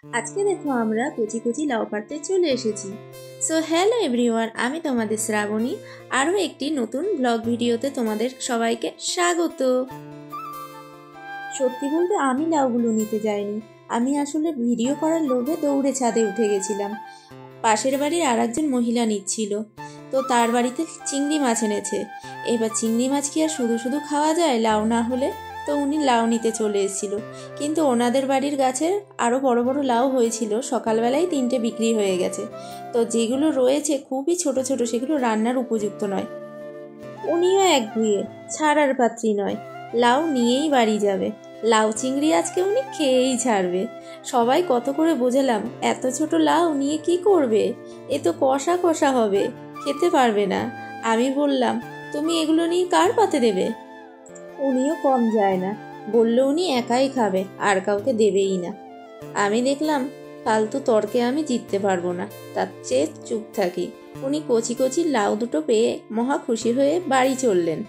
আজকে দেখো আমরা কচি কচি লাউ পাড়তে চলে এসেছি। সো হ্যালো এভরিওয়ান, আমি তোমাদের শ্রাবণী। আরও একটি নতুন ব্লগ ভিডিওতে তোমাদের সবাইকে স্বাগত। সত্যি বলতে আমি লাউগুলো নিতে যাইনি, আমি আসলে ভিডিও করার লোভে দৌড়ে ছাদে উঠে গেছিলাম। পাশের বাড়ির আর একজন মহিলা নিচ্ছিল, তো তার বাড়িতে চিংড়ি মাছ এনেছে। এবার চিংড়ি মাছ কি আর শুধু শুধু খাওয়া যায় লাউ না হলে? তো উনি লাউ নিতে চলে এসেছিল, কিন্তু ওনাদের বাড়ির গাছে আরও বড় বড় লাউ হয়েছিল, সকালবেলায় 3টে বিক্রি হয়ে গেছে। তো যেগুলো রয়েছে খুবই ছোট ছোট, সেগুলো রান্নার উপযুক্ত নয়। উনিও একগুঁয়ে, ছাড়ার পাত্রী নয়, লাউ নিয়েই বাড়ি যাবে। লাউ চিংড়ি আজকে উনি খেয়েই ছাড়বে। সবাই কত করে বোঝালাম, এত ছোট লাউ নিয়ে কি করবে, এ তো কষা কষা হবে, খেতে পারবে না। আমি বললাম, তুমি এগুলো নিয়ে কার পাতে দেবে? উনিও কম যায় না, বলল উনি একাই খাবে, আর কাউকে দেবেই না। আমি দেখলাম ফালতু তর্কে আমি জিততে পারবো না, তার চেয়ে চুপ থাকি। উনি কচি কচি লাউ দুটো পেয়ে মহা খুশি হয়ে বাড়ি চললেন।